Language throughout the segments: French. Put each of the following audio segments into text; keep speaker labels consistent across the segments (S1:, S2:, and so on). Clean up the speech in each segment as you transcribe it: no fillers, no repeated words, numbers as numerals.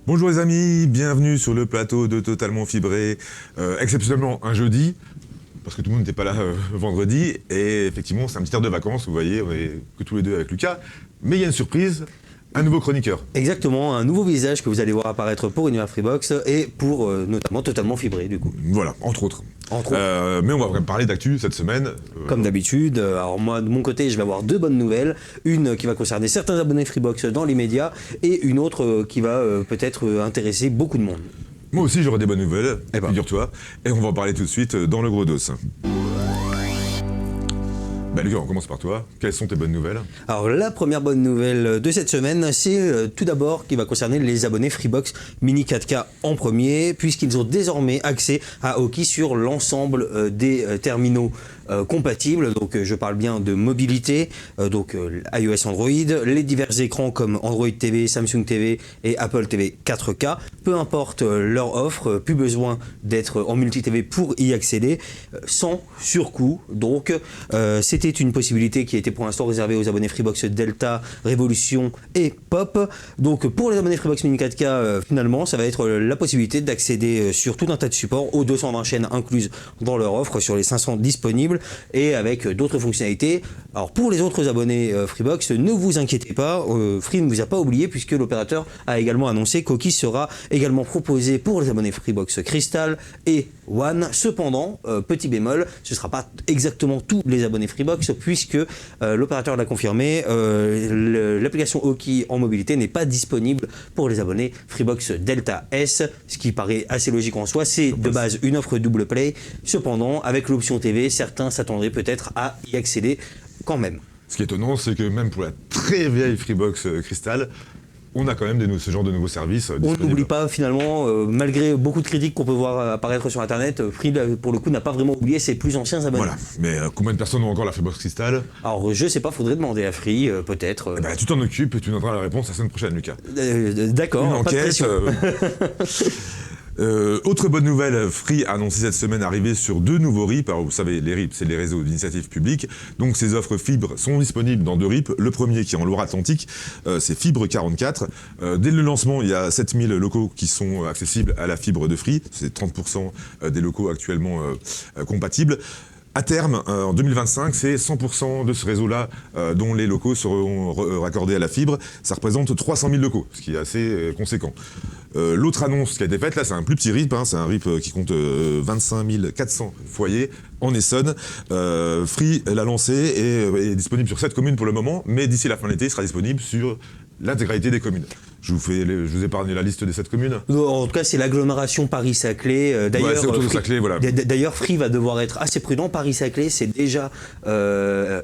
S1: Bonjour les amis, bienvenue sur le plateau de Totalement Fibré, exceptionnellement un jeudi, parce que tout le monde n'était pas là vendredi, et effectivement c'est un petit air de vacances, vous voyez, on est que tous les deux avec Lucas, mais il y a une surprise, un nouveau chroniqueur.
S2: Exactement, un nouveau visage que vous allez voir apparaître pour Univers Freebox et pour notamment Totalement Fibré du coup.
S1: Voilà, entre autres. Mais on va quand même parler d'actu cette semaine.
S2: Comme d'habitude, alors moi de mon côté je vais avoir deux bonnes nouvelles, une qui va concerner certains abonnés Freebox dans l'immédiat et une autre qui va peut-être intéresser beaucoup de monde.
S1: Moi aussi j'aurai des bonnes nouvelles, figure-toi, et on va en parler tout de suite dans le gros dos. Lucas, on commence par toi. Quelles sont tes bonnes nouvelles?
S2: Alors la première bonne nouvelle de cette semaine, c'est tout d'abord qui va concerner les abonnés Freebox Mini 4K en premier, puisqu'ils ont désormais accès à Aukey sur l'ensemble des terminaux compatibles. Donc je parle bien de mobilité, donc iOS, Android, les divers écrans comme Android TV, Samsung TV et Apple TV 4K. Peu importe leur offre, plus besoin d'être en multi-TV pour y accéder sans surcoût. Donc c'était une possibilité qui était pour l'instant réservée aux abonnés Freebox Delta, Révolution et Pop. Donc pour les abonnés Freebox Mini 4K, finalement, ça va être la possibilité d'accéder sur tout un tas de supports aux 220 chaînes incluses dans leur offre sur les 500 disponibles et avec d'autres fonctionnalités. Alors pour les autres abonnés Freebox, ne vous inquiétez pas, Free ne vous a pas oublié puisque l'opérateur a également annoncé qu'Aukey sera également proposé pour les abonnés Freebox Crystal et One. Cependant, petit bémol, ce ne sera pas exactement tous les abonnés Freebox puisque l'opérateur l'a confirmé, l'application Aukey en mobilité n'est pas disponible pour les abonnés Freebox Delta S, ce qui paraît assez logique en soi. C'est de base une offre double play. Cependant, avec l'option TV, certains s'attendraient peut-être à y accéder quand même.
S1: Ce qui est étonnant, c'est que même pour la très vieille Freebox Crystal, on a quand même ce genre de nouveaux services disponibles.
S2: On n'oublie pas finalement, malgré beaucoup de critiques qu'on peut voir apparaître sur internet, Free pour le coup n'a pas vraiment oublié ses plus anciens abonnés.
S1: Voilà, mais combien de personnes ont encore la Freebox Crystal?
S2: Alors je sais pas, faudrait demander à Free peut-être.
S1: Tu t'en occupes et tu donneras la réponse la semaine prochaine, Lucas.
S2: D'accord,
S1: une
S2: pas de
S1: enquête.
S2: pression.
S1: Autre bonne nouvelle, Free a annoncé cette semaine arriver sur 2 nouveaux RIP. Alors vous savez, les RIP, c'est les réseaux d'initiative publique. Donc ces offres fibres sont disponibles dans 2 RIP. Le premier qui est en Loire-Atlantique, c'est Fibre 44. Dès le lancement, il y a 7000 locaux qui sont accessibles à la fibre de Free. C'est 30% des locaux actuellement compatibles. À terme, en 2025, c'est 100% de ce réseau-là dont les locaux seront raccordés à la fibre. Ça représente 300 000 locaux, ce qui est assez conséquent. L'autre annonce qui a été faite, là, c'est un plus petit RIP, c'est un RIP qui compte 25 400 foyers en Essonne. Free l'a lancé et est disponible sur 7 communes pour le moment, mais d'ici la fin de l'été, il sera disponible sur l'intégralité des communes. Je vous épargne la liste des 7 communes.
S2: En tout cas, c'est l'agglomération Paris-Saclay. D'ailleurs,
S1: c'est autour de Saclay, voilà.
S2: D'ailleurs, Free va devoir être assez prudent. Paris-Saclay, c'est déjà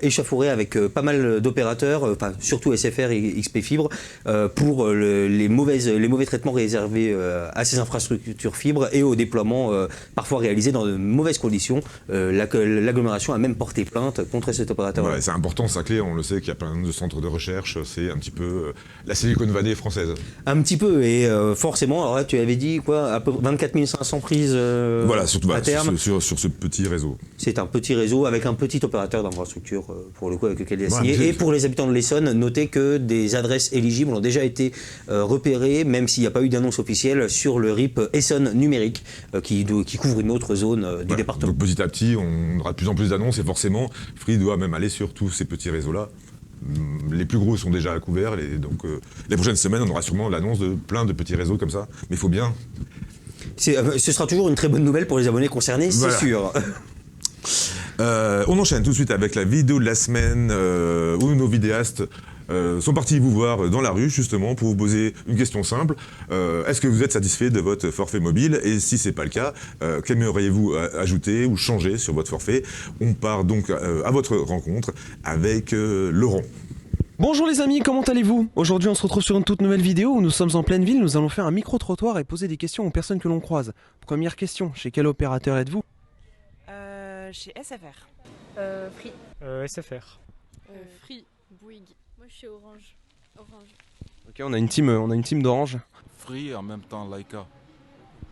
S2: échauffouré avec pas mal d'opérateurs, surtout SFR et XP Fibre, pour les mauvais traitements réservés à ces infrastructures fibres et au déploiement parfois réalisé dans de mauvaises conditions. L'agglomération a même porté plainte contre cet opérateur.
S1: Ouais, c'est important, Saclay, on le sait qu'il y a plein de centres de recherche, c'est un petit peu la Silicon Valley française.
S2: Un petit peu, et forcément, alors là tu avais dit quoi, à peu 24 500 prises
S1: voilà, surtout
S2: à terme.
S1: Sur ce petit réseau.
S2: C'est un petit réseau avec un petit opérateur d'infrastructure pour le coup avec lequel il a signé. Et pour les habitants de l'Essonne, notez que des adresses éligibles ont déjà été repérées, même s'il n'y a pas eu d'annonce officielle, sur le RIP Essonne numérique qui couvre une autre zone du département.
S1: Donc petit à petit, on aura de plus en plus d'annonces et forcément, Free doit même aller sur tous ces petits réseaux-là. Les plus gros sont déjà à couvert, donc les prochaines semaines, on aura sûrement l'annonce de plein de petits réseaux comme ça, mais il faut bien.
S2: Ce sera toujours une très bonne nouvelle pour les abonnés concernés, c'est sûr.
S1: On enchaîne tout de suite avec la vidéo de la semaine où nos vidéastes sont partis vous voir dans la rue justement pour vous poser une question simple. Est-ce que vous êtes satisfait de votre forfait mobile? Et si c'est pas le cas, qu'aimeriez-vous ajouter ou changer sur votre forfait? On part donc à votre rencontre avec Laurent.
S3: Bonjour les amis, comment allez-vous? Aujourd'hui on se retrouve sur une toute nouvelle vidéo où nous sommes en pleine ville, nous allons faire un micro-trottoir et poser des questions aux personnes que l'on croise. Première question, chez quel opérateur êtes-vous?
S4: Chez SFR.
S5: Free.
S6: SFR.
S5: Free. Bouygues. Moi je suis Orange.
S3: Ok, on a une team d'Orange.
S7: Free en même temps Laika.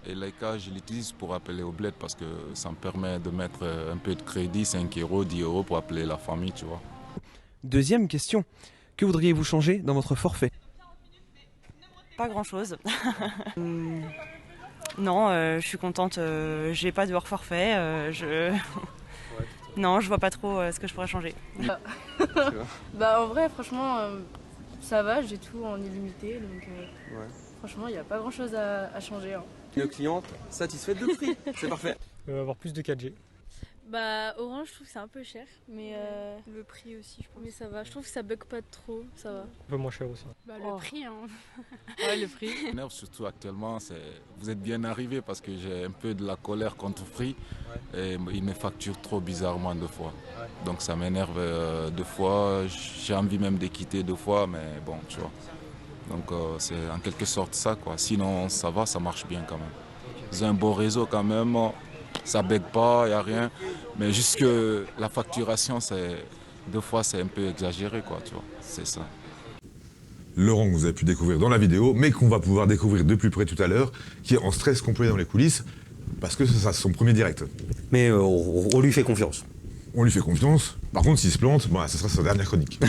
S7: Et Laika, je l'utilise pour appeler au bled parce que ça me permet de mettre un peu de crédit, 5 €, 10 € pour appeler la famille, tu vois.
S3: Deuxième question, que voudriez-vous changer dans votre forfait?
S4: pas grand-chose. Non, je suis contente. J'ai pas de hors forfait. Non, je vois pas trop ce que je pourrais changer.
S5: Bah en vrai, franchement, ça va, j'ai tout en illimité, donc franchement, il n'y a pas grand-chose à changer. Hein.
S3: Une cliente satisfaite de prix, c'est parfait.
S6: Avoir plus de 4G.
S5: Bah Orange, je trouve que c'est un peu cher, mais le prix aussi, je pense. Mais ça va, je trouve que ça bug pas trop, ça va.
S6: Un peu moins cher aussi.
S5: Bah le prix, hein.
S4: Ouais, le prix.
S7: M'énerve surtout actuellement, vous êtes bien arrivé parce que j'ai un peu de la colère contre Free et ils me facturent trop bizarrement 2 fois. Donc ça m'énerve 2 fois, j'ai envie même de quitter 2 fois, mais bon, tu vois. Donc c'est en quelque sorte ça, quoi. Sinon ça va, ça marche bien quand même. Ils ont un bon réseau quand même, ça bug pas, il n'y a rien. Mais juste que la facturation, 2 fois c'est un peu exagéré, quoi, tu vois. C'est ça.
S1: Laurent, que vous avez pu découvrir dans la vidéo, mais qu'on va pouvoir découvrir de plus près tout à l'heure, qui est en stress complet dans les coulisses, parce que c'est son premier direct.
S2: Mais on lui fait confiance.
S1: On lui fait confiance. Par contre, s'il se plante, bah, ce sera sa dernière chronique.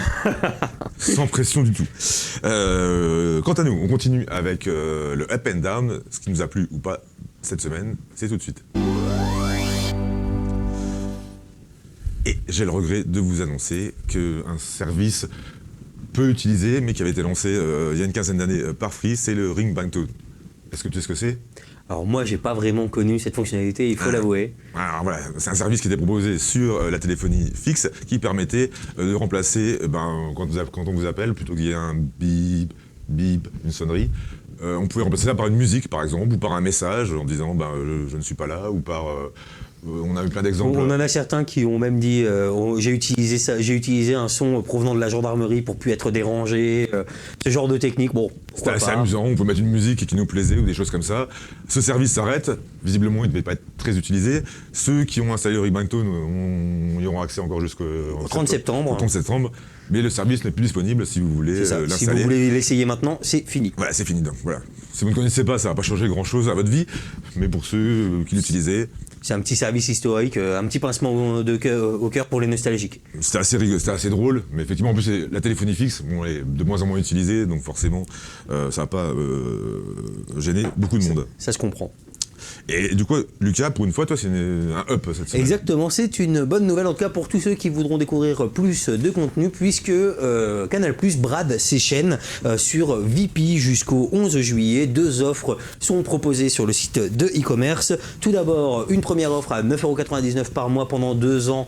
S1: Sans pression du tout. Quant à nous, on continue avec le up and down, ce qui nous a plu ou pas cette semaine, c'est tout de suite. Et j'ai le regret de vous annoncer qu'un service peu utilisé, mais qui avait été lancé il y a une quinzaine d'années par Free, c'est le Ring Bang Tone. Est-ce que tu sais ce que c'est ?
S2: Alors moi, j'ai pas vraiment connu cette fonctionnalité, il faut l'avouer.
S1: Alors voilà, c'est un service qui était proposé sur la téléphonie fixe qui permettait de remplacer, quand on vous appelle, plutôt qu'il y ait un bip, bip, une sonnerie, on pouvait remplacer ça par une musique par exemple, ou par un message en disant je ne suis pas là, ou par... on a eu plein d'exemples.
S2: On en a certains qui ont même dit j'ai utilisé un son provenant de la gendarmerie pour plus être dérangé, ce genre de technique. Bon,
S1: C'était
S2: pourquoi
S1: assez
S2: pas.
S1: amusant, on peut mettre une musique qui nous plaisait ou des choses comme ça. Ce service s'arrête, visiblement il ne devait pas être très utilisé. Ceux qui ont installé le Ring Bang Tone y auront accès encore jusqu'au
S2: 30 septembre.
S1: Au 30 septembre. Mais le service n'est plus disponible si vous voulez
S2: C'est ça.
S1: l'installer.
S2: Si vous voulez l'essayer maintenant, c'est fini.
S1: Voilà, c'est fini donc. Voilà. Si vous ne connaissez pas, ça va pas changer grand-chose à votre vie, mais pour ceux qui l'utilisaient,
S2: C'est un petit service historique, un petit pincement au cœur pour les nostalgiques.
S1: c'était assez rigolo, c'était assez drôle, mais effectivement en plus la téléphonie fixe, bon, elle est de moins en moins utilisée, donc forcément ça n'a pas gêné beaucoup de monde.
S2: Ça se comprend.
S1: Et du coup, Lucas, pour une fois, toi, c'est un up cette semaine.
S2: Exactement, c'est une bonne nouvelle en tout cas pour tous ceux qui voudront découvrir plus de contenu puisque Canal+ brade ses chaînes sur VP jusqu'au 11 juillet. 2 offres sont proposées sur le site de e-commerce. Tout d'abord, une première offre à 9,99€ par mois pendant 2 ans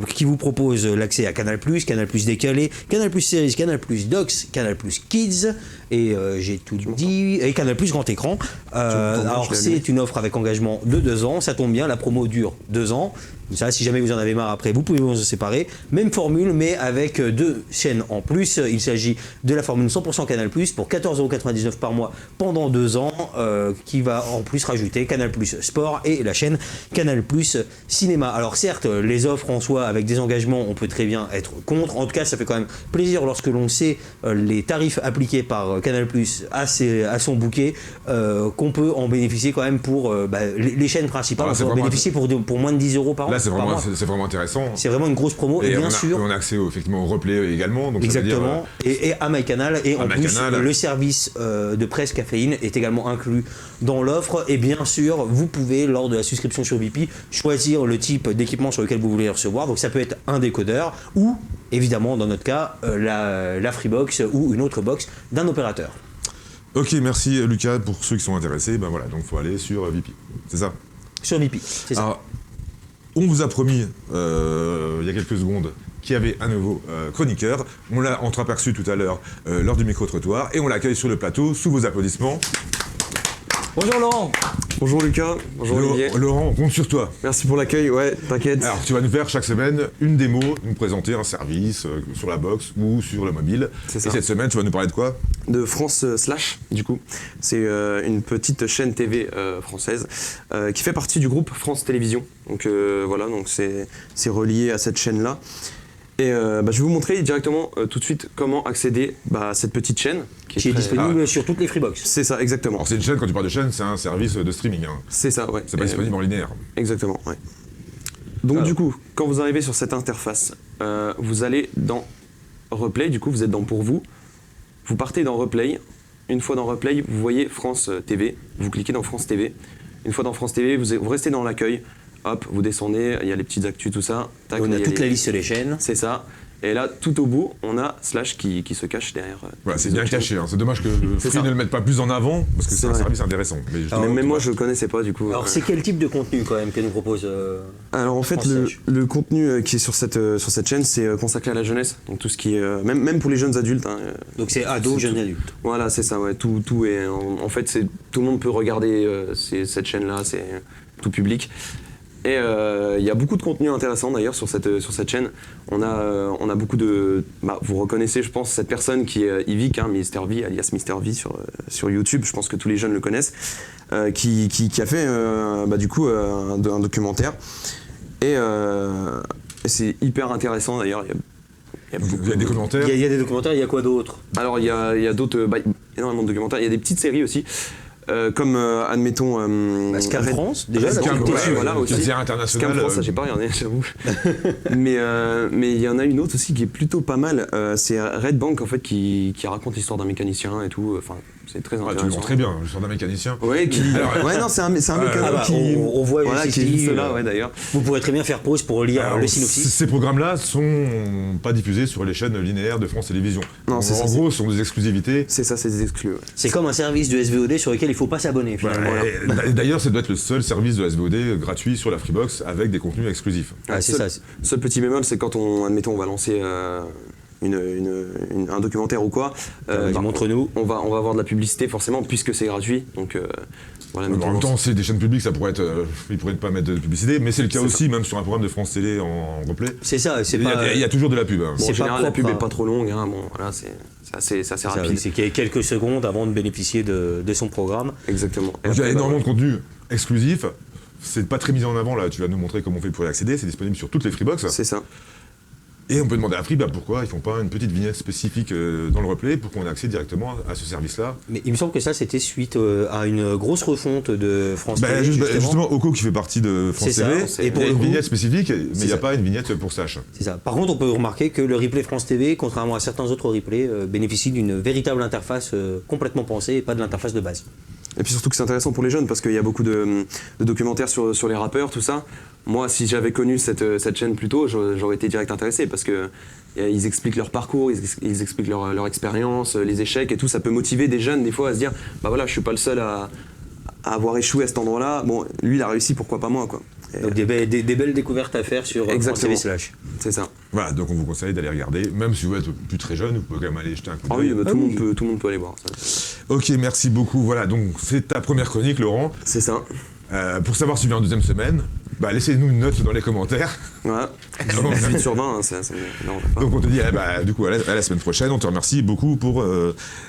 S2: qui vous propose l'accès à Canal+, Canal+ décalé, Canal+ Series, Canal+ Docs, Canal+ Kids et j'ai tout dit, et Canal+ grand écran. Alors c'est une offre avec engagement de 2 ans, ça tombe bien, la promo dure 2 ans. Ça, si jamais vous en avez marre après, vous pouvez vous en séparer. Même formule, mais avec 2 chaînes en plus. Il s'agit de la formule 100% Canal+, pour 14,99€ par mois pendant 2 ans, qui va en plus rajouter Canal+ Sport et la chaîne Canal+ Cinéma. Alors certes, les offres en soi, avec des engagements, on peut très bien être contre. En tout cas, ça fait quand même plaisir lorsque l'on sait les tarifs appliqués par Canal+ à son bouquet, qu'on peut en bénéficier quand même pour les chaînes principales.
S1: Ah,
S2: on peut en bénéficier pour moins de 10€ par an.
S1: Là, c'est
S2: par mois.
S1: vraiment intéressant.
S2: C'est vraiment une grosse promo, et bien sûr.
S1: On a accès effectivement au replay également. Donc
S2: Exactement,
S1: ça veut dire,
S2: et à MyCanal, et en plus le service de presse caféine est également inclus dans l'offre, et bien sûr vous pouvez lors de la souscription sur VP choisir le type d'équipement sur lequel vous voulez recevoir, donc ça peut être un décodeur ou évidemment dans notre cas la Freebox ou une autre box d'un opérateur.
S1: Ok, merci Lucas. Pour ceux qui sont intéressés, ben voilà, donc il faut aller sur VP, c'est ça.
S2: Sur VP, c'est ça.
S1: Alors, on vous a promis il y a quelques secondes qu'il y avait un nouveau chroniqueur. On l'a entreaperçu tout à l'heure lors du micro-trottoir et on l'accueille sur le plateau sous vos applaudissements.
S3: Bonjour Laurent. Bonjour Lucas. Bonjour Olivier.
S1: Laurent, on compte sur toi.
S3: Merci pour l'accueil, ouais, t'inquiète.
S1: Alors, tu vas nous faire chaque semaine une démo, nous présenter un service sur la box ou sur le mobile.
S3: C'est
S1: Et
S3: ça.
S1: cette semaine, tu vas nous parler de quoi ?
S3: De France Slash, du coup. C'est une petite chaîne TV française qui fait partie du groupe France Télévisions. Donc voilà, donc c'est relié à cette chaîne-là. Et je vais vous montrer directement tout de suite comment accéder à cette petite chaîne.
S2: Qui est disponible sur toutes les Freebox.
S3: C'est ça, exactement.
S1: Alors, c'est une chaîne, quand tu parles de chaîne, c'est un service de streaming. Hein.
S3: C'est ça, ouais.
S1: C'est pas disponible en linéaire.
S3: Exactement, ouais. Donc du coup, quand vous arrivez sur cette interface, vous allez dans Replay, du coup vous êtes dans Pour vous. Vous partez dans Replay une fois dans Replay, vous voyez France TV, vous cliquez dans France TV. Une fois dans France TV, vous restez dans l'accueil, hop, vous descendez, il y a les petites actus, tout ça. Tac,
S2: On a
S3: il y
S2: toute
S3: les-
S2: la liste des chaînes.
S3: C'est ça. Et là, tout au bout, on a Slash qui se cache derrière.
S1: Voilà, c'est
S3: les
S1: bien
S3: autres
S1: caché.
S3: chaînes.
S1: C'est dommage que
S3: C'est
S1: Free
S3: ça.
S1: ne le mette pas plus en avant, parce que
S3: C'est
S1: c'est un
S3: vrai.
S1: service intéressant. Mais justement,
S3: Même moi,
S1: tu
S3: je le connaissais pas du coup.
S2: Alors c'est quel type de contenu quand même que nous propose
S3: Alors en fait,
S2: France
S3: le,
S2: Slash.
S3: le contenu qui est sur cette chaîne, c'est consacré à la jeunesse. Donc tout ce qui est, même pour les jeunes adultes. Hein,
S2: Donc c'est ado,
S3: c'est
S2: jeune
S3: tout.
S2: adulte.
S3: Voilà, c'est ça, ouais. Tout est. En fait, tout le monde peut regarder cette chaîne-là, c'est tout public. Et il y a beaucoup de contenu intéressant d'ailleurs sur cette chaîne. On a beaucoup de. Vous reconnaissez, je pense, cette personne qui est Yvick, hein, Mister V, alias Mister V sur YouTube. Je pense que tous les jeunes le connaissent. Qui a fait du coup un documentaire. Et c'est hyper intéressant d'ailleurs. Il y a beaucoup
S1: Il y a des commentaires.
S2: Il y a des documentaires, il y a quoi d'autre?
S3: Alors il y a d'autres, énormément de documentaires. Il y a des petites séries aussi, comme admettons.
S2: Scam France, déjà,
S3: Scam
S2: là,
S3: France,
S2: t'es dessus,
S3: voilà aussi.
S1: Plaisir international.
S3: Scam France, ça j'ai pas regardé, j'avoue. mais il y en a une autre aussi qui est plutôt pas mal. C'est Red Bank en fait qui raconte l'histoire d'un mécanicien et tout. Enfin, c'est très
S1: Ah, tu
S3: intéressant.
S1: le vends très bien, l'histoire d'un mécanicien.
S3: Ouais, ouais, non, c'est un mécano qui.
S2: on voit
S3: voilà,
S2: juste
S3: qui est
S2: ici,
S3: juste là, ouais, d'ailleurs.
S2: Vous pourrez très bien faire pause pour lire
S1: Alors,
S2: le synopsis.
S1: Ces programmes-là sont pas diffusés sur les chaînes linéaires de France Télévisions.
S3: Non, c'est
S1: en
S3: ça,
S1: gros, ce sont des exclusivités.
S3: C'est ça, c'est des exclus. Ouais.
S2: C'est comme un service de SVOD sur lequel il ne faut pas s'abonner finalement.
S1: Voilà. Et d'ailleurs, ça doit être le seul service de SVOD gratuit sur la Freebox avec des contenus exclusifs.
S2: Ah, c'est
S3: seul,
S2: ça.
S3: seul petit bémol, c'est quand on va lancer un documentaire ou quoi.
S2: Montre-nous.
S3: On va avoir de la publicité forcément puisque c'est gratuit. Donc voilà.
S1: En même temps, c'est des chaînes publiques, ça pourrait être, ils pourraient pas mettre de publicité, mais c'est le cas
S3: C'est
S1: aussi, même sur un programme de France Télé en replay.
S2: C'est ça, c'est
S1: Il y,
S2: pas.
S1: a, il y a toujours de la pub. Hein.
S3: Bon, en
S2: c'est
S3: général,
S2: pas
S3: la pub
S2: propre,
S3: est pas trop longue. Hein. Bon, voilà, c'est assez
S2: c'est ça,
S3: rapide.
S2: c'est qu'il y a quelques secondes avant de bénéficier de son programme.
S3: Exactement. Et
S1: Donc, il y a
S3: après,
S1: énormément de contenu exclusif. C'est pas très mis en avant là, tu vas nous montrer comment on fait pour y accéder, c'est disponible sur toutes les Freebox.
S3: c'est ça.
S1: Et on peut demander à Free pourquoi ils font pas une petite vignette spécifique dans le replay pour qu'on ait accès directement à ce service-là.
S2: Mais il me semble que ça, c'était suite à une grosse refonte de France Télé.
S1: Justement, Oko qui fait partie de France
S2: C'est ça.
S1: TV,
S2: Et
S1: il
S2: pour
S1: y a
S2: le
S1: une
S2: coup,
S1: vignette spécifique, mais il n'y
S2: ça.
S1: a pas une vignette pour Slash.
S2: C'est ça. Par contre, on peut remarquer que le replay France TV, contrairement à certains autres replays, bénéficie d'une véritable interface complètement pensée et pas de l'interface de base.
S3: Et puis surtout que c'est intéressant pour les jeunes parce qu'il y a beaucoup de documentaires sur les rappeurs, tout ça. Moi, si j'avais connu cette chaîne plus tôt, j'aurais été direct intéressé parce que ils expliquent leur parcours, ils expliquent leur expérience, les échecs et tout. Ça peut motiver des jeunes des fois à se dire, bah voilà, je suis pas le seul à avoir échoué à cet endroit-là. Bon, lui, il a réussi, pourquoi pas moi, quoi. Et
S2: Donc des belles découvertes à faire sur France
S3: Exactement.
S2: TV Slash.
S3: c'est ça.
S1: Voilà, donc on vous conseille d'aller regarder, même si vous êtes plus très jeune, vous pouvez quand même aller jeter un coup
S3: Ah
S1: d'œil.
S3: oui, bah, tout le monde peut aller voir. Ça.
S1: Ok, merci beaucoup. Voilà, donc c'est ta première chronique, Laurent.
S3: C'est ça.
S1: Pour savoir si tu viens en deuxième semaine, laissez-nous une note dans les commentaires.
S3: Voilà. 18 sur 20, hein, ça me dérange pas.
S1: Donc on te dit du coup à la semaine prochaine. On te remercie beaucoup pour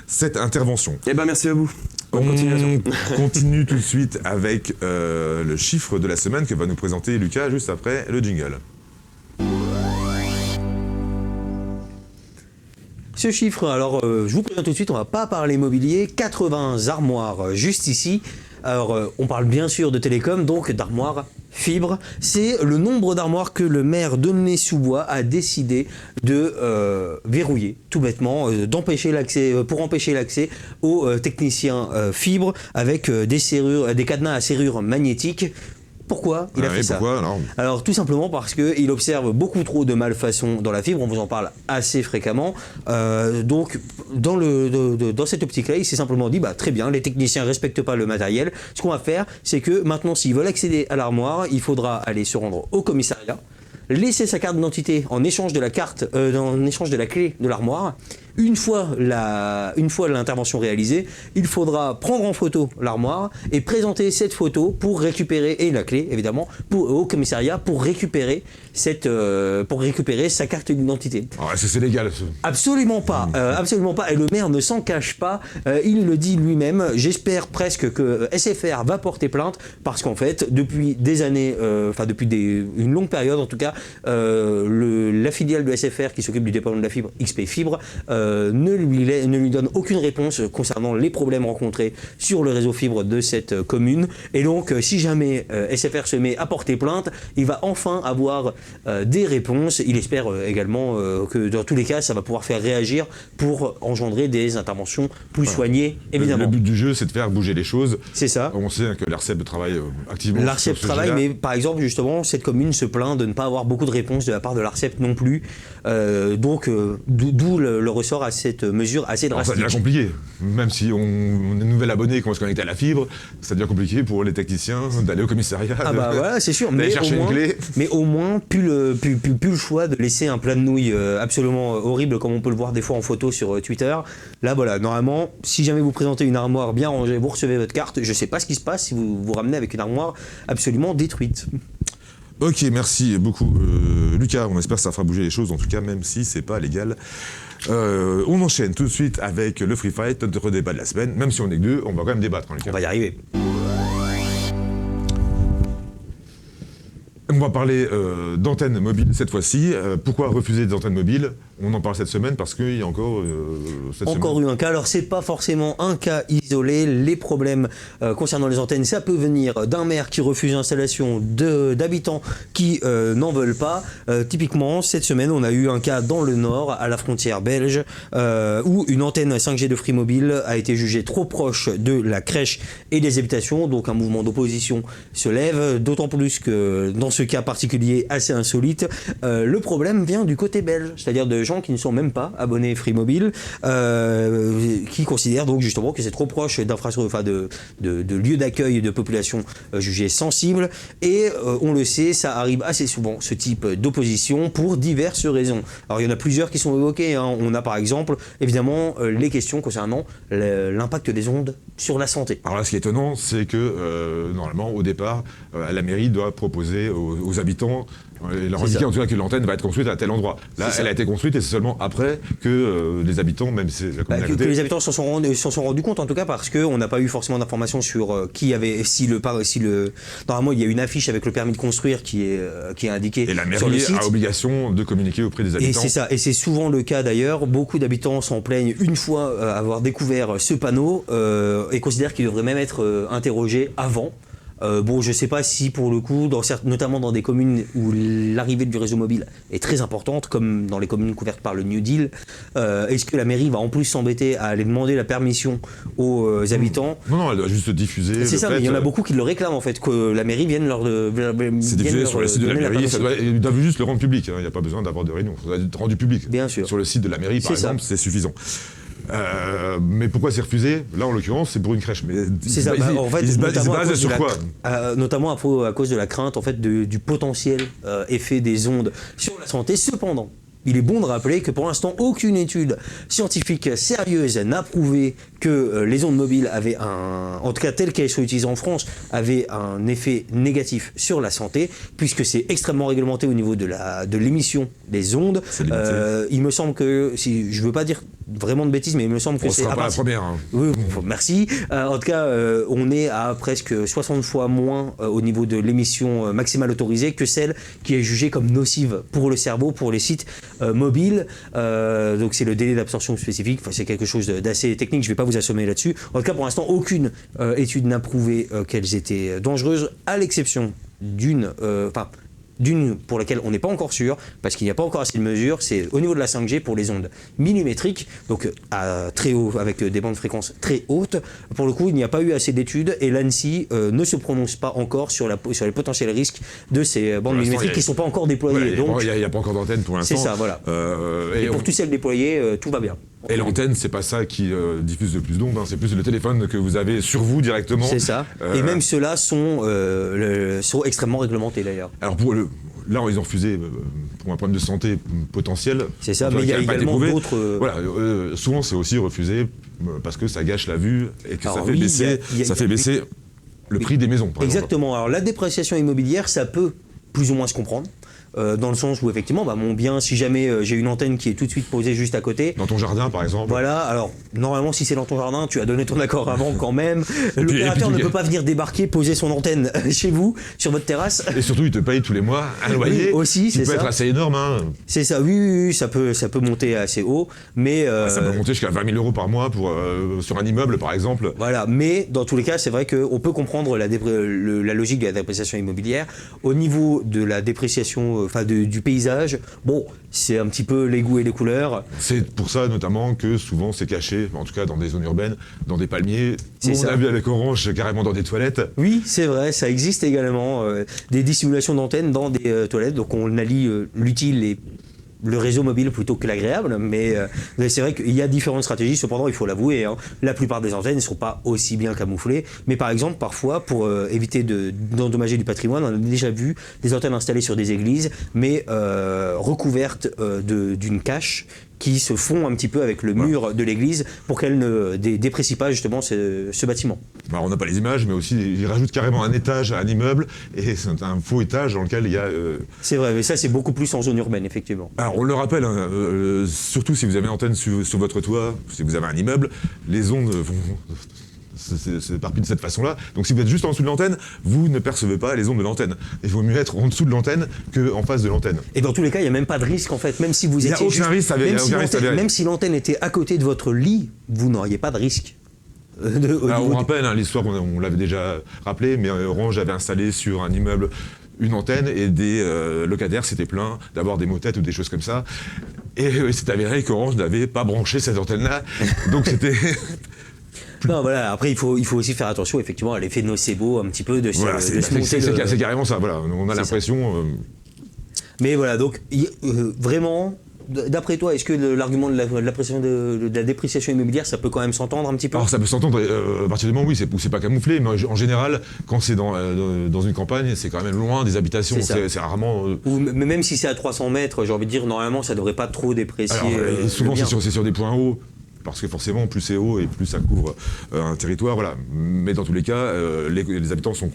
S1: cette intervention.
S3: Eh ben merci à vous. Bonne continuation.
S1: On continue tout de suite avec le chiffre de la semaine que va nous présenter Lucas juste après le jingle.
S2: Ce chiffre, alors je vous présente tout de suite, on va pas parler immobilier, 80 armoires juste ici. Alors on parle bien sûr de télécom, donc d'armoires fibre. C'est le nombre d'armoires que le maire d'Aulnay-sous-Bois a décidé de verrouiller, tout bêtement, d'empêcher l'accès, pour empêcher l'accès aux techniciens fibres avec des serrures, des cadenas à serrure magnétique. Pourquoi il a fait ça?
S1: Pourquoi
S2: Alors tout simplement parce qu'il observe beaucoup trop de malfaçons dans la fibre, on vous en parle assez fréquemment. Donc dans cette optique-là, il s'est simplement dit, très bien, les techniciens ne respectent pas le matériel. Ce qu'on va faire, c'est que maintenant, s'ils veulent accéder à l'armoire, il faudra aller se rendre au commissariat, laisser sa carte d'identité en échange de la carte, en échange de la clé de l'armoire. Une fois l'intervention réalisée, il faudra prendre en photo l'armoire et présenter cette photo pour récupérer, et la clé évidemment, au commissariat pour récupérer sa carte d'identité.
S1: Est-ce que c'est légal
S2: Absolument pas, absolument pas. Et le maire ne s'en cache pas. Il le dit lui-même. J'espère presque que SFR va porter plainte parce qu'en fait, depuis des années, une longue période en tout cas, la filiale de SFR qui s'occupe du déploiement de la fibre, XP Fibre, ne lui donne aucune réponse concernant les problèmes rencontrés sur le réseau fibre de cette commune. Et donc, si jamais SFR se met à porter plainte, il va enfin avoir des réponses. Il espère également que dans tous les cas, ça va pouvoir faire réagir pour engendrer des interventions plus soignées, évidemment.
S1: Le but du jeu, c'est de faire bouger les choses.
S2: C'est ça.
S1: On sait que l'ARCEP travaille activement sur
S2: L'ARCEP
S1: ce
S2: travaille,
S1: sujet-là.
S2: mais par exemple, justement, cette commune se plaint de ne pas avoir beaucoup de réponses de la part de l'ARCEP non plus. D'où le ressort à cette mesure assez
S1: Alors, ça
S2: drastique.
S1: devient compliqué. Même si on est nouvel abonné et qu'on va se connecter à la fibre, ça devient compliqué pour les techniciens d'aller au commissariat.
S2: Ah bah voilà, c'est sûr.
S1: d'aller
S2: Mais
S1: chercher une clé.
S2: au moins, plus le choix de laisser un plat de nouilles absolument horrible, comme on peut le voir des fois en photo sur Twitter. Là, voilà, normalement, si jamais vous présentez une armoire bien rangée, vous recevez votre carte. Je sais pas ce qui se passe si vous vous ramenez avec une armoire absolument détruite.
S1: Ok, merci beaucoup Lucas, on espère que ça fera bouger les choses en tout cas, même si c'est pas légal. On enchaîne tout de suite avec le Free Fight, notre débat de la semaine. Même si on est que deux, on va quand même débattre, hein, Lucas.
S2: On va y arriver.
S1: On va parler d'antennes mobiles cette fois-ci. Pourquoi refuser des antennes mobiles? On en parle cette semaine parce qu'il y a encore
S2: Encore eu un cas. Alors, c'est pas forcément un cas isolé. Les problèmes concernant les antennes, ça peut venir d'un maire qui refuse l'installation d'habitants qui n'en veulent pas. Typiquement, cette semaine, on a eu un cas dans le Nord, à la frontière belge, où une antenne 5G de Free Mobile a été jugée trop proche de la crèche et des habitations. Donc, un mouvement d'opposition se lève, d'autant plus que dans ce cas particulier assez insolite, le problème vient du côté belge, c'est-à-dire de gens qui ne sont même pas abonnés Free Mobile, qui considèrent donc justement que c'est trop proche d'infrastructures, enfin de lieux d'accueil de populations jugées sensibles. Et on le sait, ça arrive assez souvent, ce type d'opposition, pour diverses raisons. Alors il y en a plusieurs qui sont évoquées, hein. On a par exemple, évidemment, les questions concernant l'impact des ondes sur la santé.
S1: Alors là, ce qui est étonnant, c'est que normalement, au départ, la mairie doit proposer aux habitants et leur indiquer en tout cas que l'antenne va être construite à tel endroit. Là, elle a été construite et c'est seulement après que les habitants, même si c'est la commune à
S2: Que
S1: côté,
S2: les habitants s'en sont rendus compte, en tout cas, parce qu'on n'a pas eu forcément d'informations sur qui avait, normalement il y a une affiche avec le permis de construire qui est indiquée
S1: et la
S2: sur le
S1: mairie
S2: site.
S1: a obligation de communiquer auprès des
S2: Et
S1: habitants.
S2: c'est ça, et c'est souvent le cas d'ailleurs. Beaucoup d'habitants s'en plaignent une fois avoir découvert ce panneau et considèrent qu'il devrait même être interrogé avant. Bon, je sais pas si pour le coup, notamment dans des communes où l'arrivée du réseau mobile est très importante, comme dans les communes couvertes par le New Deal, est-ce que la mairie va en plus s'embêter à aller demander la permission aux habitants?
S1: Non, elle doit juste diffuser.
S2: C'est ça, mais il y en a beaucoup qui le réclament en fait, que la mairie vienne leur
S1: C'est diffusé sur le site de la
S2: donner
S1: mairie,
S2: permission.
S1: ils doivent juste le rendre public, il n'y a pas besoin d'avoir de réunion, ça doit être rendu public.
S2: Bien sûr.
S1: Sur le site de la mairie, par
S2: C'est ça.
S1: exemple, c'est suffisant. Mais pourquoi c'est refusé? Là, en l'occurrence, c'est pour une crèche. Mais
S2: C'est ça. En fait,
S1: ils se
S2: notamment à
S1: basent
S2: cause
S1: sur
S2: de
S1: quoi?
S2: notamment à cause de la crainte en fait du potentiel effet des ondes sur la santé. Cependant, il est bon de rappeler que pour l'instant, aucune étude scientifique sérieuse n'a prouvé que les ondes mobiles avaient en tout cas telles qu'elles sont utilisées en France, avaient un effet négatif sur la santé, puisque c'est extrêmement réglementé au niveau de l'émission des ondes. Il me semble que, si je veux pas dire vraiment de bêtises, mais il me semble que
S1: On
S2: c'est
S1: sera pas la première. Hein.
S2: Oui, merci. En tout cas, on est à presque 60 fois moins au niveau de l'émission maximale autorisée que celle qui est jugée comme nocive pour le cerveau, pour les sites mobiles. Donc c'est le délai d'absorption spécifique. Enfin, c'est quelque chose d'assez technique. Je ne vais pas vous assommer là-dessus. En tout cas, pour l'instant, aucune étude n'a prouvé qu'elles étaient dangereuses, à l'exception d'une pour laquelle on n'est pas encore sûr, parce qu'il n'y a pas encore assez de mesures, c'est au niveau de la 5G pour les ondes millimétriques, donc à très haut, avec des bandes de fréquences très hautes. Pour le coup, il n'y a pas eu assez d'études et l'ANSSI ne se prononce pas encore sur les potentiels risques de ces bandes millimétriques qui ne sont pas encore déployées.
S1: Voilà,
S2: donc,
S1: il n'y a pas encore d'antenne pour l'instant.
S2: c'est ça, voilà. Et pour toutes celles déployées, tout va bien.
S1: Et l'antenne, c'est pas ça qui diffuse le plus d'ondes, hein, c'est plus le téléphone que vous avez sur vous directement.
S2: C'est ça. Et même ceux-là sont extrêmement réglementés d'ailleurs.
S1: Alors là, ils ont refusé pour un problème de santé potentiel.
S2: C'est ça, mais il y a également d'autres.
S1: Voilà, souvent c'est aussi refusé parce que ça gâche la vue et que
S2: Alors
S1: ça fait baisser le prix des maisons. Par
S2: Exactement. Alors la dépréciation immobilière, ça peut plus ou moins se comprendre. dans le sens où effectivement, mon bien, si jamais j'ai une antenne qui est tout de suite posée juste à côté,
S1: Dans ton jardin, par exemple.
S2: voilà, alors normalement si c'est dans ton jardin, tu as donné ton accord avant quand même. L'opérateur
S1: puis,
S2: ne peut pas venir débarquer, poser son antenne chez vous, sur votre terrasse.
S1: Et surtout, il te paye tous les mois un loyer.
S2: Oui, aussi,
S1: qui
S2: c'est
S1: peut
S2: ça.
S1: être assez énorme. Hein.
S2: C'est ça, oui, ça peut monter assez haut, mais
S1: Ça peut monter jusqu'à 20 000 euros par mois sur un immeuble, par exemple.
S2: voilà, mais dans tous les cas, c'est vrai qu'on peut comprendre la logique de la dépréciation immobilière. Au niveau de la dépréciation, du paysage, bon, c'est un petit peu les goûts et les couleurs.
S1: C'est pour ça notamment que souvent c'est caché, en tout cas dans des zones urbaines, dans des palmiers.
S2: C'est
S1: On
S2: ça.
S1: a vu avec Orange carrément dans des toilettes.
S2: Oui, c'est vrai, ça existe également, des dissimulations d'antennes dans des toilettes, donc on allie l'utile et le réseau mobile plutôt que l'agréable, mais c'est vrai qu'il y a différentes stratégies, cependant il faut l'avouer, hein, la plupart des antennes ne sont pas aussi bien camouflées, mais par exemple parfois pour éviter d'endommager du patrimoine, on a déjà vu des antennes installées sur des églises, mais recouvertes d'une cache qui se fond un petit peu avec le mur de l'église pour qu'elle ne déprécie pas justement ce bâtiment.
S1: Bah, on n'a pas les images, mais aussi ils rajoutent carrément un étage à un immeuble, et c'est un faux étage dans lequel il y a...
S2: C'est vrai, mais ça c'est beaucoup plus en zone urbaine effectivement.
S1: Alors on le rappelle, hein, surtout si vous avez une antenne sur votre toit, si vous avez un immeuble, les ondes vont... s'éparpillent de cette façon-là. Donc si vous êtes juste en dessous de l'antenne, vous ne percevez pas les ondes de l'antenne. Il vaut mieux être en dessous de l'antenne qu'en face de l'antenne.
S2: Et dans tous les cas, il n'y a même pas de risque en fait, même si vous
S1: Il n'y a
S2: étiez
S1: aucun risque avéré.
S2: même si l'antenne était à côté de votre lit, vous n'auriez pas de risque.
S1: Alors, on rappelle, hein, l'histoire, on l'avait déjà rappelé, mais Orange avait installé sur un immeuble une antenne et des locataires s'étaient plaints d'avoir des motettes ou des choses comme ça. Et c'est avéré qu'Orange n'avait pas branché cette antenne-là. Donc c'était...
S2: Non, voilà. Après, il faut aussi faire attention effectivement à l'effet nocebo un petit peu de
S1: Voilà,
S2: se monter
S1: c'est carrément ça. Voilà. On a
S2: C'est
S1: l'impression...
S2: Mais voilà, donc vraiment, d'après toi, est-ce que l'argument de la dépréciation immobilière, ça peut quand même s'entendre un petit peu?
S1: Alors ça peut s'entendre à partir du moment où c'est pas camouflé, mais en général, quand c'est dans une campagne, c'est quand même loin des habitations. C'est rarement...
S2: Ou même si c'est à 300 mètres, j'ai envie de dire, normalement, ça devrait pas trop déprécier.
S1: Alors, souvent,
S2: le bien.
S1: c'est sur des points hauts. Parce que forcément, plus c'est haut et plus ça couvre un territoire, voilà. Mais dans tous les cas, les habitants sont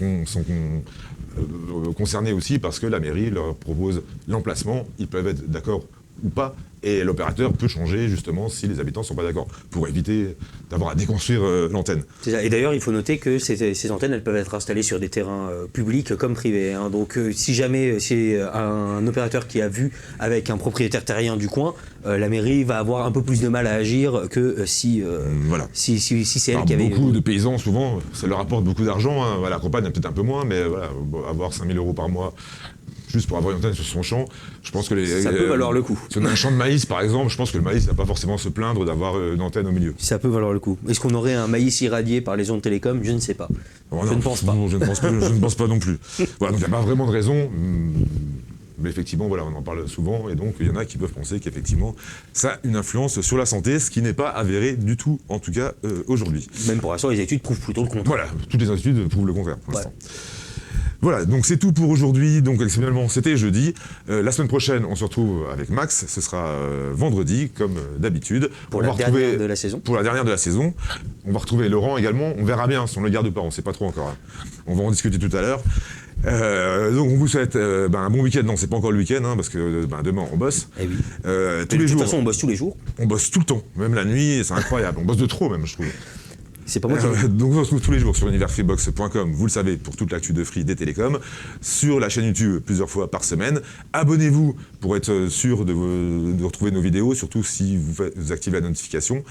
S1: concernés aussi parce que la mairie leur propose l'emplacement. Ils peuvent être d'accord ou pas, et l'opérateur peut changer justement si les habitants ne sont pas d'accord, pour éviter d'avoir à déconstruire l'antenne.
S2: C'est ça. Et d'ailleurs, il faut noter que ces antennes, elles peuvent être installées sur des terrains publics comme privés. Hein. Donc, si jamais c'est un opérateur qui a vu avec un propriétaire terrien du coin, la mairie va avoir un peu plus de mal à agir que si c'est elle
S1: Alors,
S2: qui avait...
S1: Beaucoup de paysans, souvent, ça leur apporte beaucoup d'argent. Hein. Voilà, la campagne, peut-être un peu moins, mais voilà, avoir 5 000 euros par mois juste pour avoir une antenne sur son champ, je pense que
S2: ça peut valoir le coup.
S1: Si on a un champ de maïs, par exemple, je pense que le maïs n'a pas forcément à se plaindre d'avoir une antenne au milieu.
S2: Ça peut valoir le coup. Est-ce qu'on aurait un maïs irradié par les ondes télécom? Je ne sais pas. Je ne pense pas.
S1: Non, je ne pense pas non plus. Voilà, donc il n'y a pas vraiment de raison. Mais effectivement, voilà, on en parle souvent, et donc il y en a qui peuvent penser qu'effectivement, ça a une influence sur la santé, ce qui n'est pas avéré du tout, en tout cas aujourd'hui.
S2: Même pour l'instant, les études prouvent plutôt le contraire.
S1: Voilà, toutes les études prouvent le contraire pour l'instant. Voilà, donc c'est tout pour aujourd'hui. Donc exceptionnellement, c'était jeudi. La semaine prochaine, on se retrouve avec Max. Ce sera vendredi, comme d'habitude.
S2: Pour la dernière de la saison.
S1: Pour la dernière de la saison. On va retrouver Laurent également. On verra bien si on le garde pas. On ne sait pas trop encore. Hein. On va en discuter tout à l'heure. Donc on vous souhaite un bon week-end. Non, c'est pas encore le week-end, hein, parce que demain on bosse.
S2: Eh oui.
S1: Tous les jours.
S2: De toute façon, on bosse tous les jours.
S1: On bosse tout le temps, même la nuit. C'est incroyable. On bosse de trop même, je trouve.
S2: C'est pas moi qui...
S1: Donc on se retrouve tous les jours sur universfreebox.com, vous le savez, pour toute l'actu de Free des télécoms, sur la chaîne YouTube plusieurs fois par semaine. Abonnez-vous pour être sûr de retrouver nos vidéos, surtout si vous activez la notification.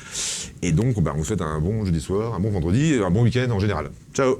S1: Et donc on vous souhaite un bon jeudi soir, un bon vendredi, un bon week-end en général. Ciao!